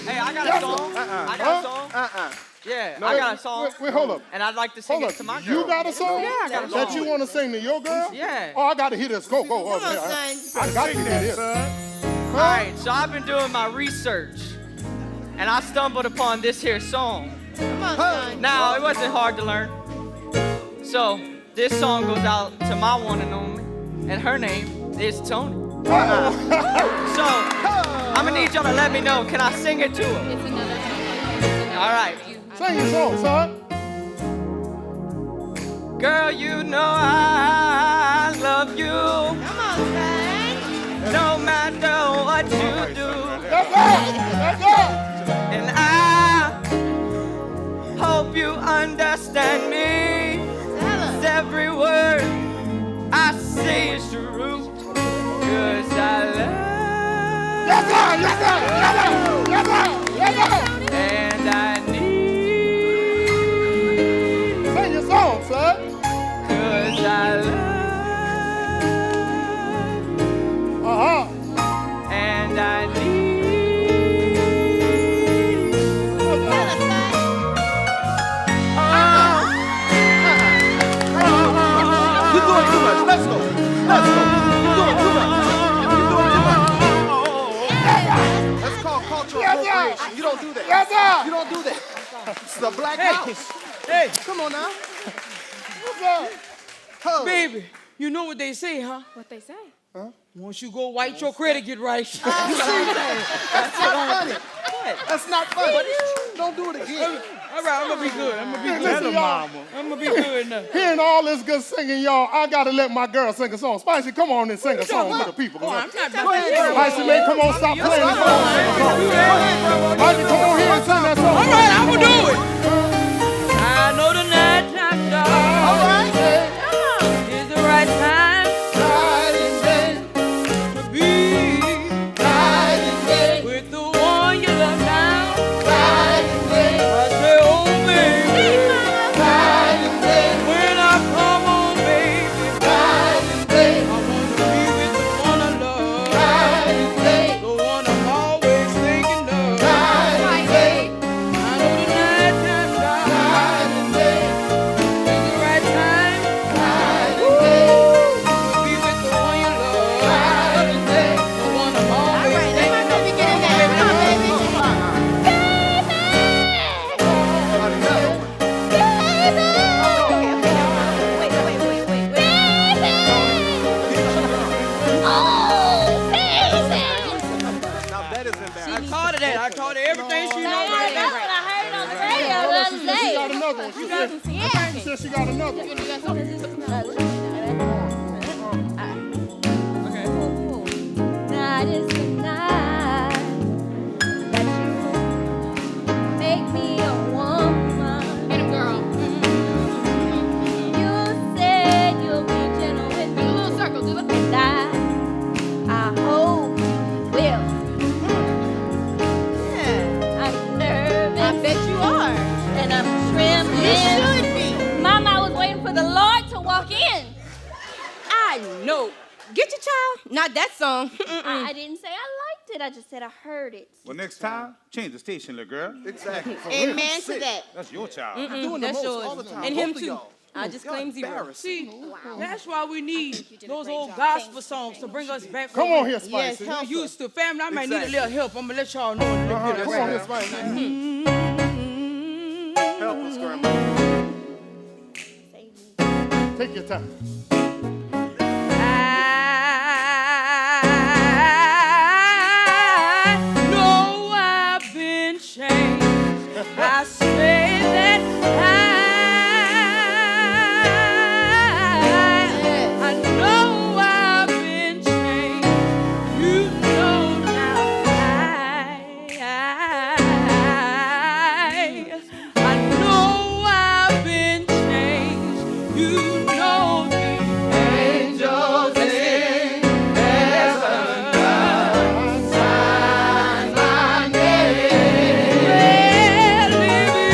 Hey, I got a song. I got a song. Yeah, no, I got a song. Wait, hold up. And I'd like to sing it to my girl. You got a song? Yeah, I got a song. That you want to sing to your girl? Yeah. Oh, I got to hear this. Go. Come on, son. I got to hear this. All right, so I've been doing my research, and I stumbled upon this here song. Come on, son. Now, it wasn't hard to learn. So, this song goes out to my one and only, and her name is Tony. So, I'm gonna need y'all to let me know, can I sing it to her? It's another song. All right. Sing your song, son. Girl, you know I love you. Come on, son. No matter what you do. That's it. And I hope you understand me. Every word I say is true. 'Cause I love. Yes, sir. And I need. Sing your song, son. 'Cause I love. And I need. You're doing too much. Let's go. You're doing too much. That's called cultural appropriation. You don't do that. Yes, sir. You don't do that. This is a black house. Hey, Come on now. baby, you know what they say, huh? What they say? Once you go white, your credit get right. That's not funny. That's not funny. Don't do it again. All right, I'm gonna be good. I'm gonna be good. Listen, y'all. I'm gonna be good now. Hearing all this good singing, y'all, I got to let my girl sing a song. Spicy, come on and sing a song to the people. Oh, I'm not Spicy, man, come on, stop playing. Come on, sing a song. Spicy, come on here and sing that song. All right, I'm gonna do it. I know the nighttime dark. All right. Is the right time to be with the one you love now. I say, oh baby, when I come home, baby, I want to be with the one I love, the one I'm always thinking of. I know the nighttime dark is the right time to be with the one you love, the one I'm always thinking of. Now that is embarrassing. I taught her that. I taught her everything she knows right That's now. what I heard on the radio the other She day. got another one. She said she got another one. Night is the night that you make me a woman. Get him, girl. You said you'll be gentle with me. Do a little circle, do it. And I hope you will. I'm nervous. I bet you are. And I'm trembling. You should be. Mama, I was waiting for the Lord to walk in. I know. Get your child. Not that song. I didn't say I liked it. I just said I heard it. Well, next time, change the station, little girl. Exactly. Amen to that. That's your child. You're doing the That's most yours. all the time. And Both him of too. y'all. I just claim zero. Embarrassing. See, that's why we need those old gospel songs to bring us back. Come on here, Yes, Spicy. help We us. used to. Family, I might need a Exactly. little help. I'm going to let y'all know. In a little bit Come on here, right now. Spicy. Help us, Grandma. Take your time. I know I've been changed. I say that I know I've been changed. You know now I know I've been changed. You know the angels sing as sign my name. Well, living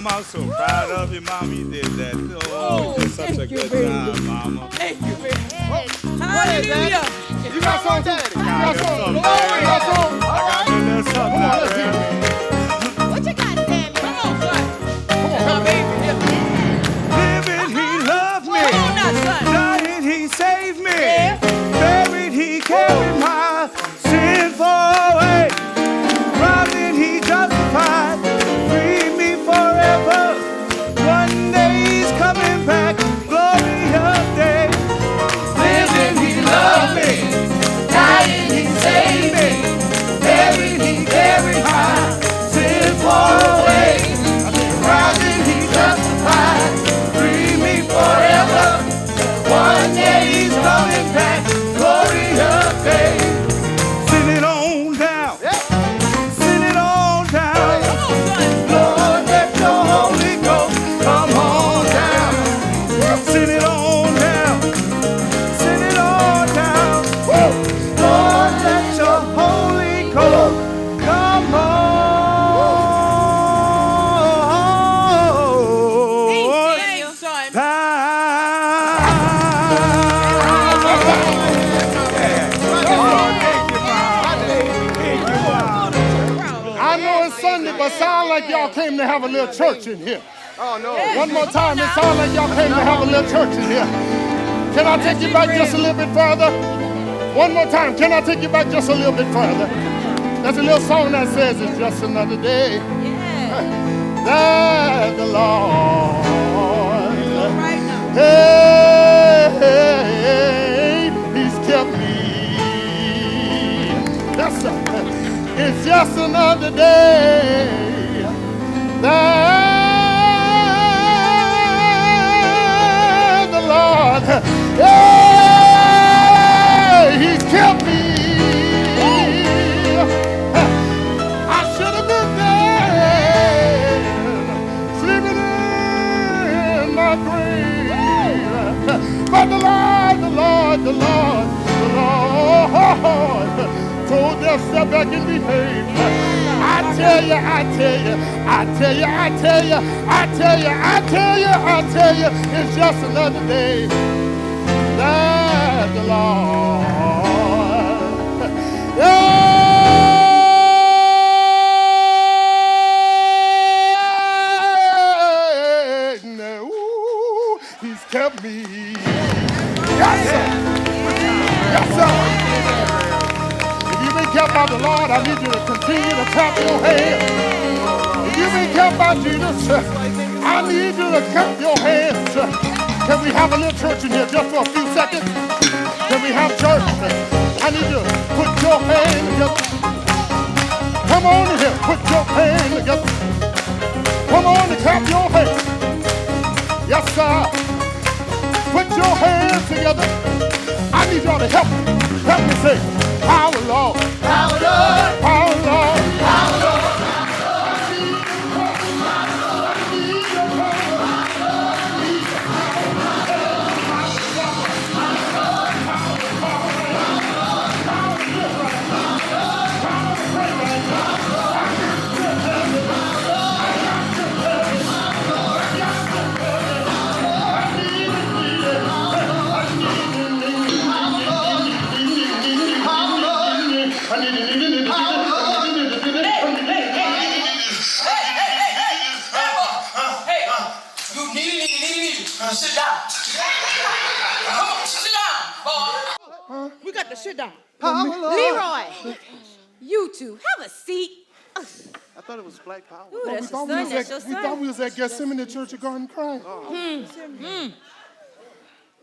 Mama, I'm so proud of you, Mama. You did that. Oh, you did such a good job, Mama. Thank you, baby. Hallelujah. You got some, Daddy. You got some. Some, You got some. I got me a little something Come on, out let's hear there. it. What you got, Samuel? Come on, son. Come on, Now, baby, here. Living, he loved me. Come on now, son. Dying, he saved me. Buried, he carried my sin far away. Rising, he justified. Free me forever. One day he's coming back. Glorious day. Living, he loved me. Dying, he saved me. Buried, he carried my sin far away. Rising, he justified. Free me forever. One day he's coming back. Glorious day. Send it on down. Send it on down. Lord, let your Holy Ghost come on down. Send it on down. Send it on down. Lord, let your Holy Ghost come on Thanks, son. I know it's Sunday, but sound like y'all came to have a little church in here. Oh, no. One more time, it sounds like y'all came to have a little church in here. Can I take you back just a little bit further? One more time, can I take you back just a little bit further? There's a little song that says it's just another day that the Lord hey, he's kept me. Yes, sir. It's just another day that the Lord, hey, he's kept me. I should have been dead, sleeping in my grave. But the Lord told them step back and behave. I tell you, it's just another day that the Lord, ooh, he's kept me. Yes, sir. Yes, sir. If you've been kept by the Lord, I need you to continue to clap your hands. If you've been kept by Jesus, I need you to clap your hands. Can we have a little church in here just for a few seconds? Can we have church? I need you to put your hands together. Come on in here, put your hands together. Come on and clap your hands. Yes, sir. Put your hands together. I need y'all to help me. Help me say, power, Lord. Power, Lord. Power, Lord. Power, Lord. Sit down. Come on, sit down, boy. We got to sit down. Power, Lord. Leroy, you two, have a seat. I thought it was Black Power. Ooh, We that's your thought son, that's your son. we was at Gethsemane Church of God in Christ.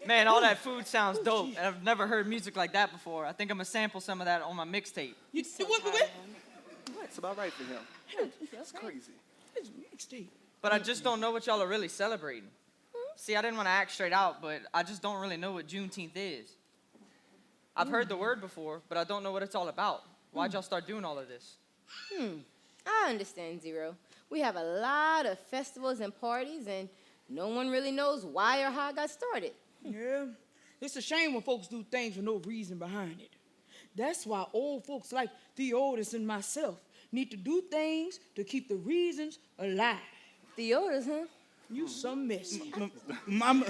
Man, all that food sounds dope. And I've never heard music like that before. I think I'm going to sample some of that on my mixtape. You what? It's about right for him. That's crazy. But I just don't know what y'all are really celebrating. See, I didn't want to act straight out, but I just don't really know what Juneteenth is. I've heard the word before, but I don't know what it's all about. Why'd y'all start doing all of this? I understand, Zero. We have a lot of festivals and parties, and no one really knows why or how it got started. Yeah, it's a shame when folks do things for no reason behind it. That's why old folks like Theodis and myself need to do things to keep the reasons alive. The Otis, huh? You some mess. Mama,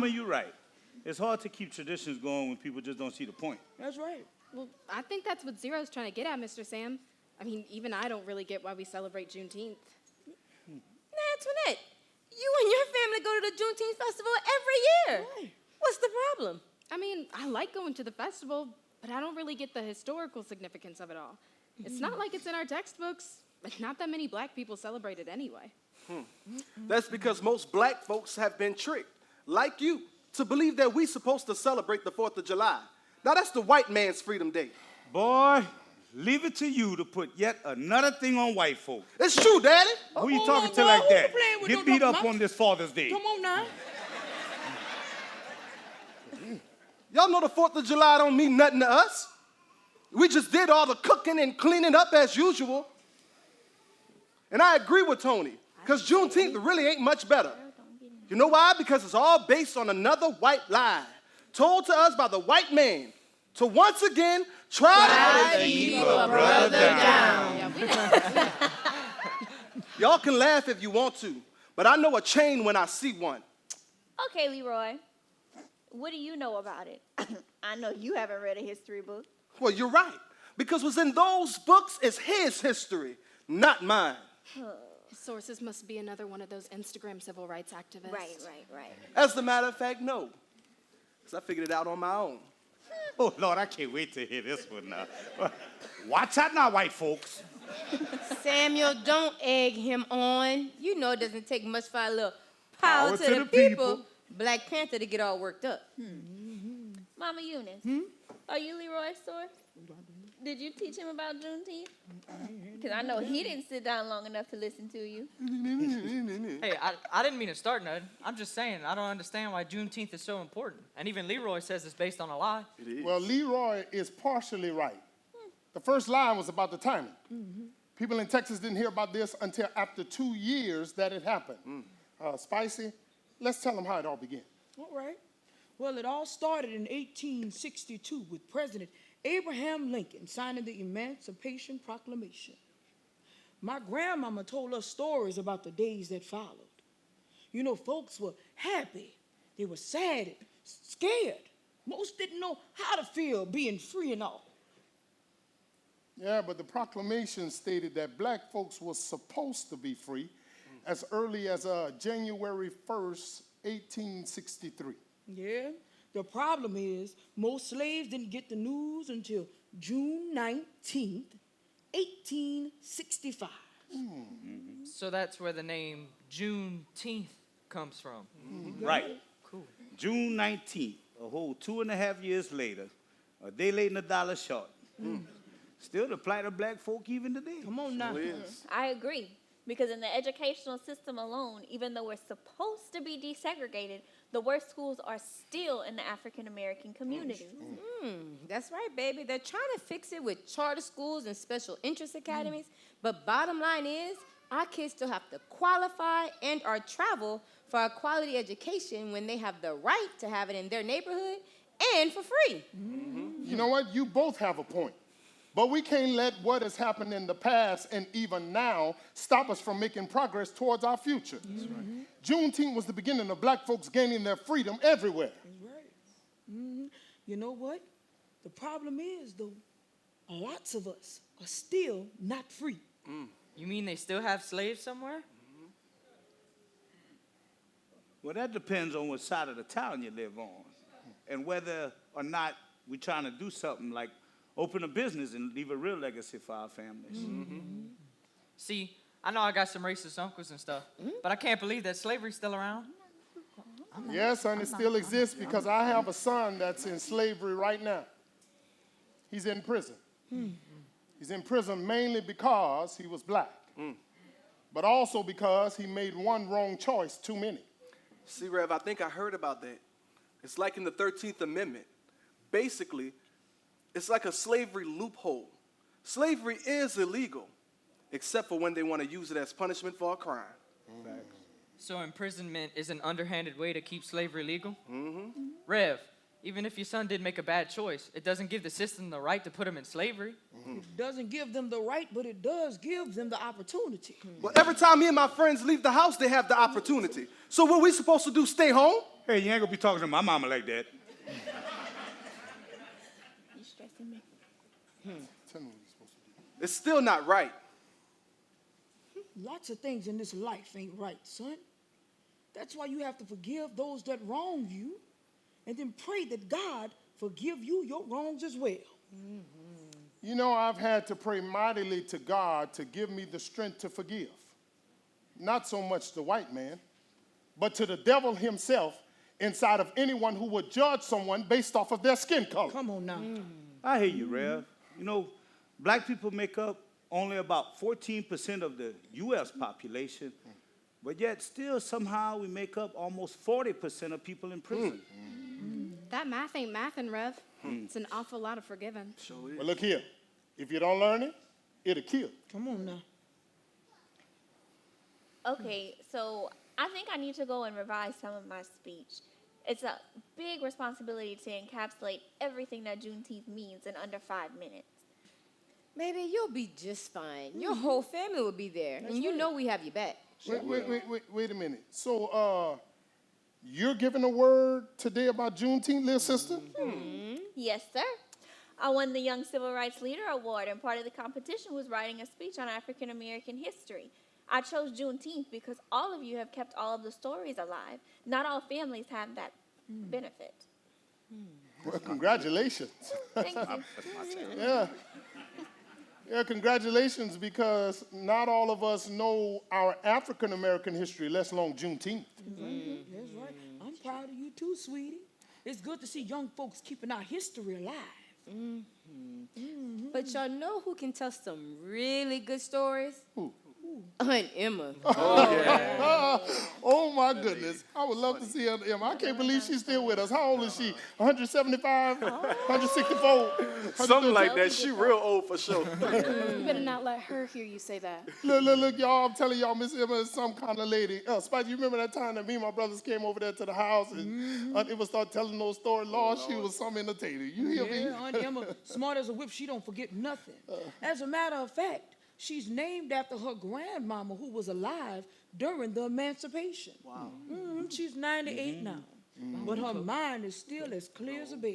you're right. It's hard to keep traditions going when people just don't see the point. That's right. Well, I think that's what Zero's trying to get at, Mr. Sam. I mean, even I don't really get why we celebrate Juneteenth. Antoinette, you and your family go to the Juneteenth festival every year. Right. What's the problem? I mean, I like going to the festival, but I don't really get the historical significance of it all. It's not like it's in our textbooks, but not that many black people celebrate it anyway. That's because most black folks have been tricked, like you, to believe that we're supposed to celebrate the 4th of July. Now, that's the white man's Freedom Day. Boy, leave it to you to put yet another thing on white folk. It's true, Daddy. Who you Come talking on, to boy, like who you that? playing with? Get Don't beat talk up my- on this Father's Day. Come on now. Y'all know the 4th of July don't mean nothing to us. We just did all the cooking and cleaning up as usual. And I agree with Tony, because Juneteenth really ain't much better. You know why? Because it's all based on another white lie told to us by the white man to once again try to keep a brother down. Y'all can laugh if you want to, but I know a chain when I see one. Okay, Leroy. What do you know about it? I know you haven't read a history book. Well, you're right, because what's in those books is his history, not mine. His sources must be another one of those Instagram civil rights activists. Right. As a matter of fact, no, because I figured it out on my own. Oh, Lord, I can't wait to hear this one now. Watch out now, white folks. Samuel, don't egg him on. You know it doesn't take much for a little power to the people. Black Panther to get all worked up. Mama Eunice, are you Leroy's source? Did you teach him about Juneteenth? Because I know he didn't sit down long enough to listen to you. Hey, I didn't mean to start nothing. I'm just saying I don't understand why Juneteenth is so important. And even Leroy says it's based on a lie. Well, Leroy is partially right. The first line was about the timing. People in Texas didn't hear about this until after 2 years that it happened. Spicy, let's tell them how it all began. All right. Well, it all started in 1862 with President Abraham Lincoln signing the Emancipation Proclamation. My grandmama told us stories about the days that followed. You know, folks were happy. They were sad, scared. Most didn't know how to feel being free and all. Yeah, but the proclamation stated that black folks were supposed to be free as early as January 1st, 1863. Yeah. The problem is most slaves didn't get the news until June 19th, 1865. So that's where the name Juneteenth comes from. Right. Cool. June 19th, a whole 2.5 years later, a day late and a dollar short. Still the plight of black folk even today. Come on now. I agree. Because in the educational system alone, even though we're supposed to be desegregated, the worst schools are still in the African American community. That's right, baby. They're trying to fix it with charter schools and special interest academies. But bottom line is, our kids still have to qualify and or travel for a quality education when they have the right to have it in their neighborhood and for free. You know what? You both have a point. But we can't let what has happened in the past and even now stop us from making progress towards our future. Juneteenth was the beginning of black folks gaining their freedom everywhere. Right. You know what? The problem is, though, lots of us are still not free. You mean they still have slaves somewhere? Well, that depends on what side of the town you live on and whether or not we're trying to do something like open a business and leave a real legacy for our families. See, I know I got some racist uncles and stuff, but I can't believe that slavery's still around. Yes, and it still exists because I have a son that's in slavery right now. He's in prison. He's in prison mainly because he was black, but also because he made one wrong choice too many. See, Rev, I think I heard about that. It's like in the 13th Amendment. Basically, it's like a slavery loophole. Slavery is illegal, except for when they want to use it as punishment for a crime. So imprisonment is an underhanded way to keep slavery legal? Rev, Even if your son did make a bad choice, it doesn't give the system the right to put him in slavery. It doesn't give them the right, but it does give them the opportunity. Well, every time me and my friends leave the house, they have the opportunity. So what we supposed to do, stay home? Hey, you ain't gonna be talking to my mama like that. You stressing me? Tell me what you're supposed to do. It's still not right. Lots of things in this life ain't right, son. That's why you have to forgive those that wrong you, and then pray that God forgive you your wrongs as well. You know, I've had to pray mightily to God to give me the strength to forgive. Not so much the white man, but to the devil himself inside of anyone who would judge someone based off of their skin color. Come on now. I hear you, Rev. You know, black people make up only about 14% of the U.S. population, but yet still somehow we make up almost 40% of people in prison. That math ain't mathin', Rev. It's an awful lot of forgiving. Well, look here. If you don't learn it, it'll kill. Come on now. Okay, so I think I need to go and revise some of my speech. It's a big responsibility to encapsulate everything that Juneteenth means in under 5 minutes. Baby, you'll be just fine. Your whole family will be there, and you know we have your back. Wait a minute. So, you're giving a word today about Juneteenth, little sister? Yes, sir. I won the Young Civil Rights Leader Award, and part of the competition was writing a speech on African American history. I chose Juneteenth because all of you have kept all of the stories alive. Not all families have that benefit. Well, congratulations. Thank you. Yeah. Yeah, congratulations, because not all of us know our African American history, let alone Juneteenth. That's right. I'm proud of you too, sweetie. It's good to see young folks keeping our history alive. But y'all know who can tell some really good stories? Who? Aunt Emma. Oh, my goodness. I would love to see Aunt Emma. I can't believe she's still with us. How old is she? 175? 164? Something like that. She real old for sure. You better not let her hear you say that. Look, y'all, I'm telling y'all, Miss Emma is some kind of lady. Spike, you remember that time that me and my brothers came over there to the house and Aunt Emma started telling those stories? Lord, she was some entertainer. You hear me? Yeah, Aunt Emma, smart as a whip, she don't forget nothing. As a matter of fact, she's named after her grandmama who was alive during the emancipation. Wow. She's 98 now, but her mind is still as clear as a bell.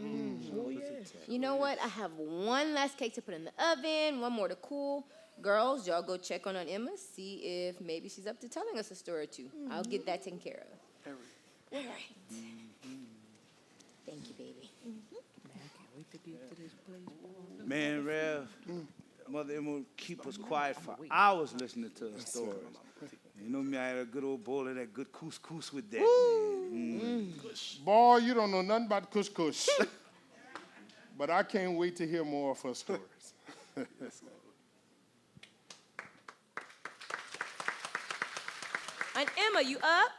Oh, yes. You know what? I have one last cake to put in the oven, one more to cool. Girls, y'all go check on Aunt Emma, see if maybe she's up to telling us a story or two. I'll get that taken care of. All right. Thank you, baby. Man, Rev, Mother Emma would keep us quiet for hours listening to her stories. You know me, I had a good old bowl of that good couscous with that, man. Boy, you don't know nothing about Kush Kush. But I can't wait to hear more of her stories. Aunt Emma, you up?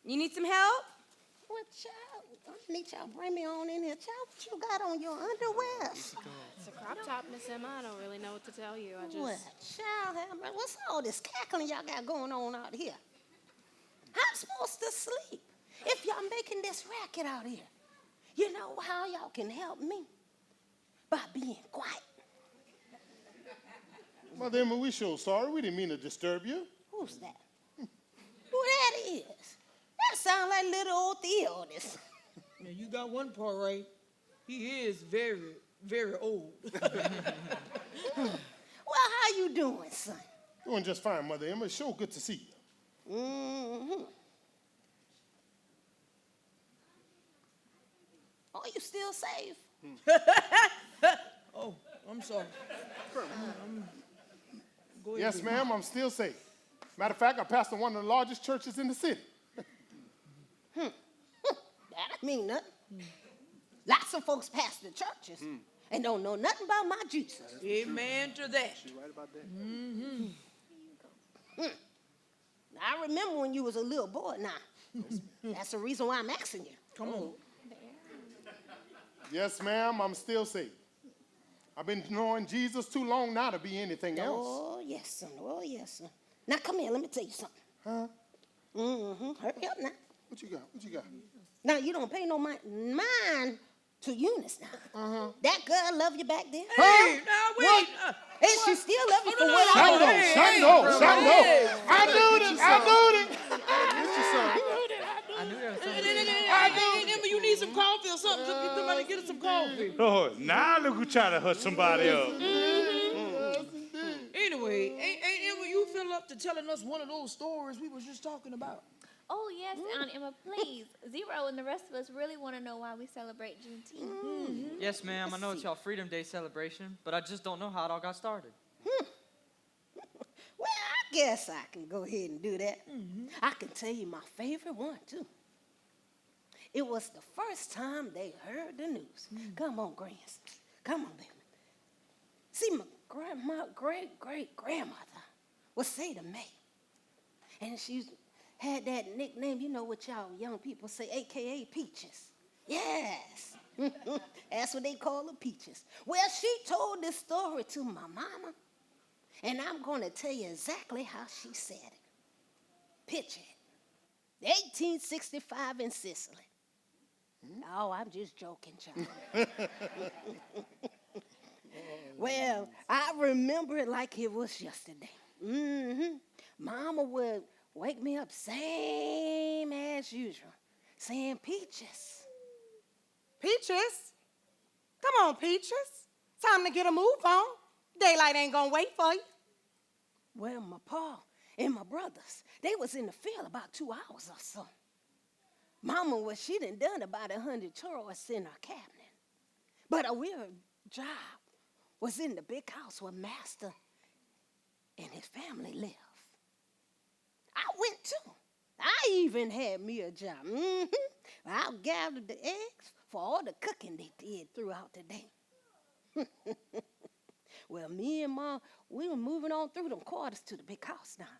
You need some help? Well, child, I need y'all bring me on in here. Child, what you got on your underwear? It's a crop top, Miss Emma. I don't really know what to tell you. Well, child, what's all this cackling y'all got going on out here? I'm supposed to sleep if y'all making this racket out here. You know how y'all can help me? By being quiet. Mother Emma, we sure sorry. We didn't mean to disturb you. Who's that? Who that is? That sound like little old Theodis. Now, you got one part right. He is very, very old. Well, how you doing, son? Doing just fine, Mother Emma. It's sure good to see you. Mm-hmm. Are you still safe? Oh, I'm sorry. Go ahead. Yes, ma'am, I'm still safe. Matter of fact, I pastor one of the largest churches in the city. That mean nothing. Lots of folks pastor churches and don't know nothing about my Jesus. Amen to that. She right about that. I remember when you was a little boy now. That's the reason why I'm asking you. Come on. Yes, ma'am, I'm still safe. I've been knowing Jesus too long now to be anything else. Oh, yes, son. Oh, yes, son. Now, come here. Let me tell you something. Huh? Hurry up now. What you got? What you got? Now, you don't pay no mind to Eunice now. That girl love you back then. Hey, now wait. And she still love you for no, what no, I Shut know. up, shut up. I knew it. I knew there was something. Hey, Emma, you need some coffee or something? Somebody get us some coffee. Lord, now look who trying to hush somebody up. Anyway, ain't Emma, you feel up to telling us one of those stories we was just talking about? Oh, yes, Aunt Emma, please. Zero and the rest of us really want to know why we celebrate Juneteenth. Yes, ma'am. I know it's y'all Freedom Day celebration, but I just don't know how it all got started. Well, I guess I can go ahead and do that. I can tell you my favorite one, too. It was the first time they heard the news. Come on, Grands. Come on, baby. See, my great-great-grandmother would say to me, and she had that nickname, you know what y'all young people say, a.k.a. Peaches. Yes. That's what they call her, Peaches. Well, she told this story to my mama, and I'm going to tell you exactly how she said it. Picture it. 1865 in Sicily. Oh, I'm just joking, child. Well, I remember it like it was yesterday. Mama would wake me up same as usual, saying, Peaches. Peaches? Come on, Peaches. Time to get a move on. Daylight ain't gonna wait for you. Well, my pa and my brothers, they was in the field about 2 hours or so. Mama she done about 100 chores in her cabinet. But a real job was in the big house where Master and his family live. I went too. I even had me a job. I gathered the eggs for all the cooking they did throughout the day. Well, me and Ma, we were moving on through them quarters to the big house now.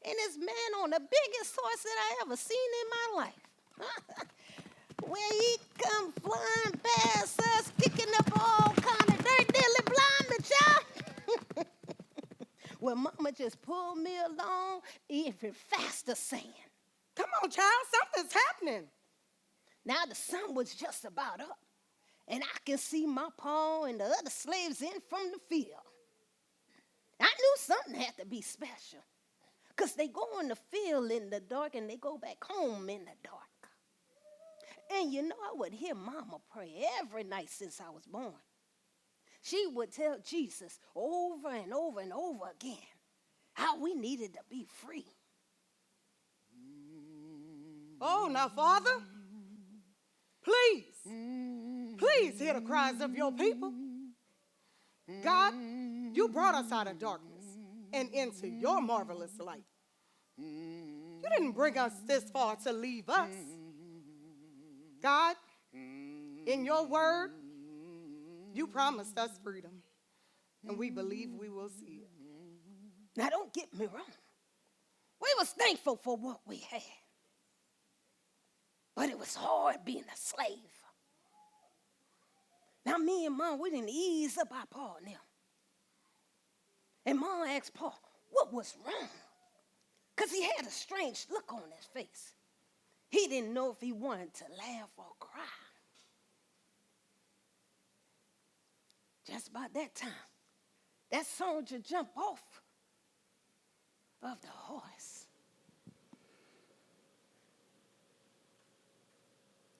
And this man on the biggest horse that I ever seen in my life. Well, he come flying past us, kicking up all kind of dirt, dilly blind, child. Well, Mama just pulled me along even faster, saying, Come on, child, something's happening. now the sun was just about up, and I can see my pa and the other slaves in from the field. I knew something had to be special, because they go in the field in the dark and they go back home in the dark. And you know, I would hear Mama pray every night since I was born. She would tell Jesus over and over and over again how we needed to be free. Oh, now, Father, please hear the cries of your people. God, you brought us out of darkness and into your marvelous light. You didn't bring us this far to leave us. God, in your word, you promised us freedom, and we believe we will see it. Now, don't get me wrong. We was thankful for what we had. But it was hard being a slave. Now, me and Mom, we didn't ease up our Pa and them. And Mom asked Pa, what was wrong? Because he had a strange look on his face. He didn't know if he wanted to laugh or cry. Just about that time, that soldier jumped off of the horse.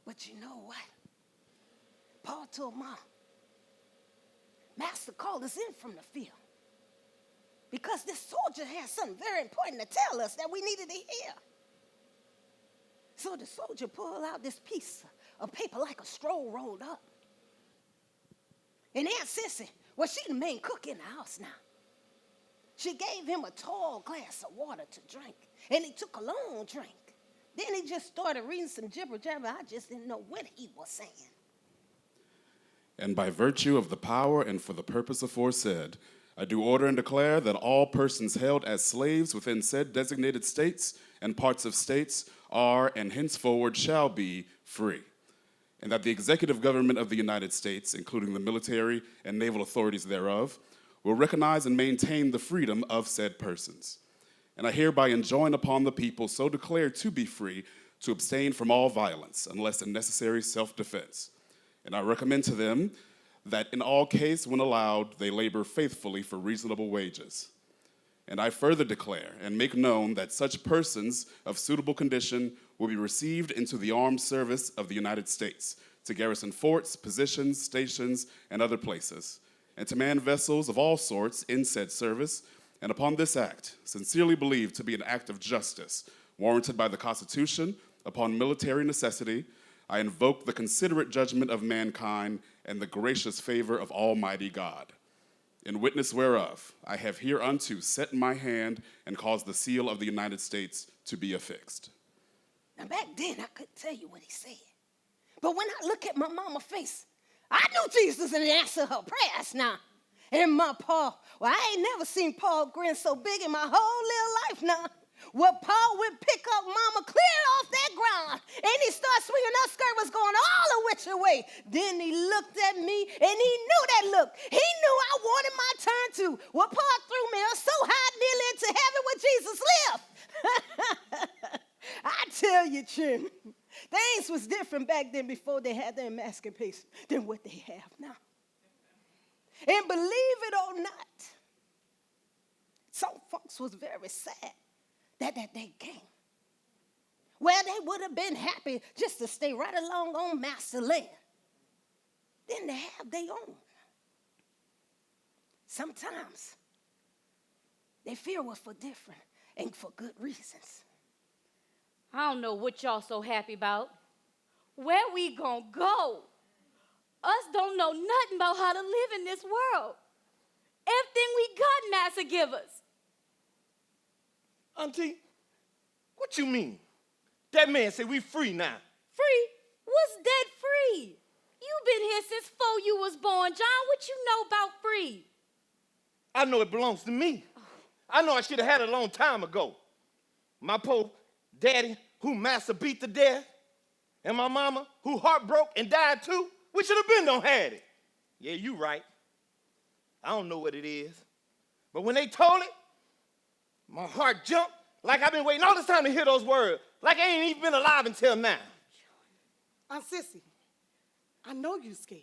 But you know what? Paul told Mom, Master called us in from the field because this soldier had something very important to tell us that we needed to hear. So the soldier pulled out this piece of paper like a scroll rolled up. And Aunt Sissy, well, she's the main cook in the house now. She gave him a tall glass of water to drink, and he took a long drink. Then he just started reading some jibber-jabber. I just didn't know what he was saying. And by virtue of the power and for the purpose aforesaid, I do order and declare that all persons held as slaves within said designated states and parts of states are and henceforward shall be free, and that the executive government of the United States, including the military and naval authorities thereof, will recognize and maintain the freedom of said persons. And I hereby enjoin upon the people so declared to be free to abstain from all violence, unless in necessary self-defense. And I recommend to them that in all case, when allowed, they labor faithfully for reasonable wages. And I further declare and make known that such persons of suitable condition will be received into the armed service of the United States, to garrison forts, positions, stations, and other places, and to man vessels of all sorts in said service, and upon this act, sincerely believed to be an act of justice, warranted by the Constitution, upon military necessity, I invoke the considerate judgment of mankind and the gracious favor of Almighty God. In witness whereof, I have hereunto set my hand and caused the seal of the United States to be affixed. Now, back then, I couldn't tell you what he said. But when I look at my mama's face, I knew Jesus and answered her prayers now. And my Paul, well, I ain't never seen Paul grin so big in my whole little life now. Well, Paul would pick up mama clear off that ground, and he started swinging. That skirt was going all the which way. Then he looked at me, and he knew that look. He knew I wanted my turn too. Well, Paul threw me up so high nearly into heaven where Jesus lived. I tell you, Jim, things was different back then before they had their emancipation than what they have now. And believe it or not, some folks was very sad that day came. Well, they would have been happy just to stay right along on master land. Then they have their own. Sometimes they fear was for different and for good reasons. I don't know what y'all so happy about. Where we gonna go? Us don't know nothing about how to live in this world. Everything we got, Master give us. Auntie, what you mean? That man said we free now. Free? What's that free? You been here since before you was born, John. What you know about free? I know it belongs to me. I know I should have had it a long time ago. My poor daddy, who master beat to death, and my mama, who heart broke and died too, we should have been done had it. Yeah, you right. I don't know what it is. But when they told it, my heart jumped like I've been waiting all this time to hear those words, like I ain't even been alive until now. Aunt Sissy, I know you scared.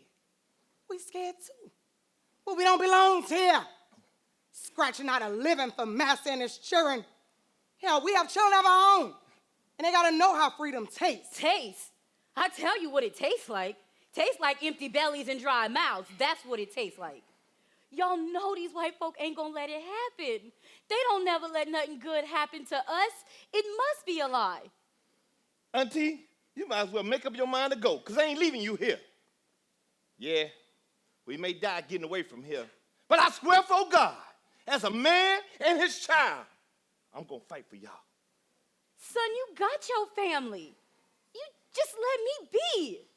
We scared too. But we don't belong here. Scratching out a living for Master and his children. Hell, we have children of our own. And they gotta know how freedom tastes. Taste? I tell you what it tastes like. Tastes like empty bellies and dry mouths. That's what it tastes like. Y'all know these white folk ain't gonna let it happen. They don't never let nothing good happen to us. It must be a lie. Auntie, you might as well make up your mind to go, because I ain't leaving you here. Yeah, we may die getting away from here, but I swear for God, as a man and his child, I'm gonna fight for y'all. Son, you got your family. You just let me be.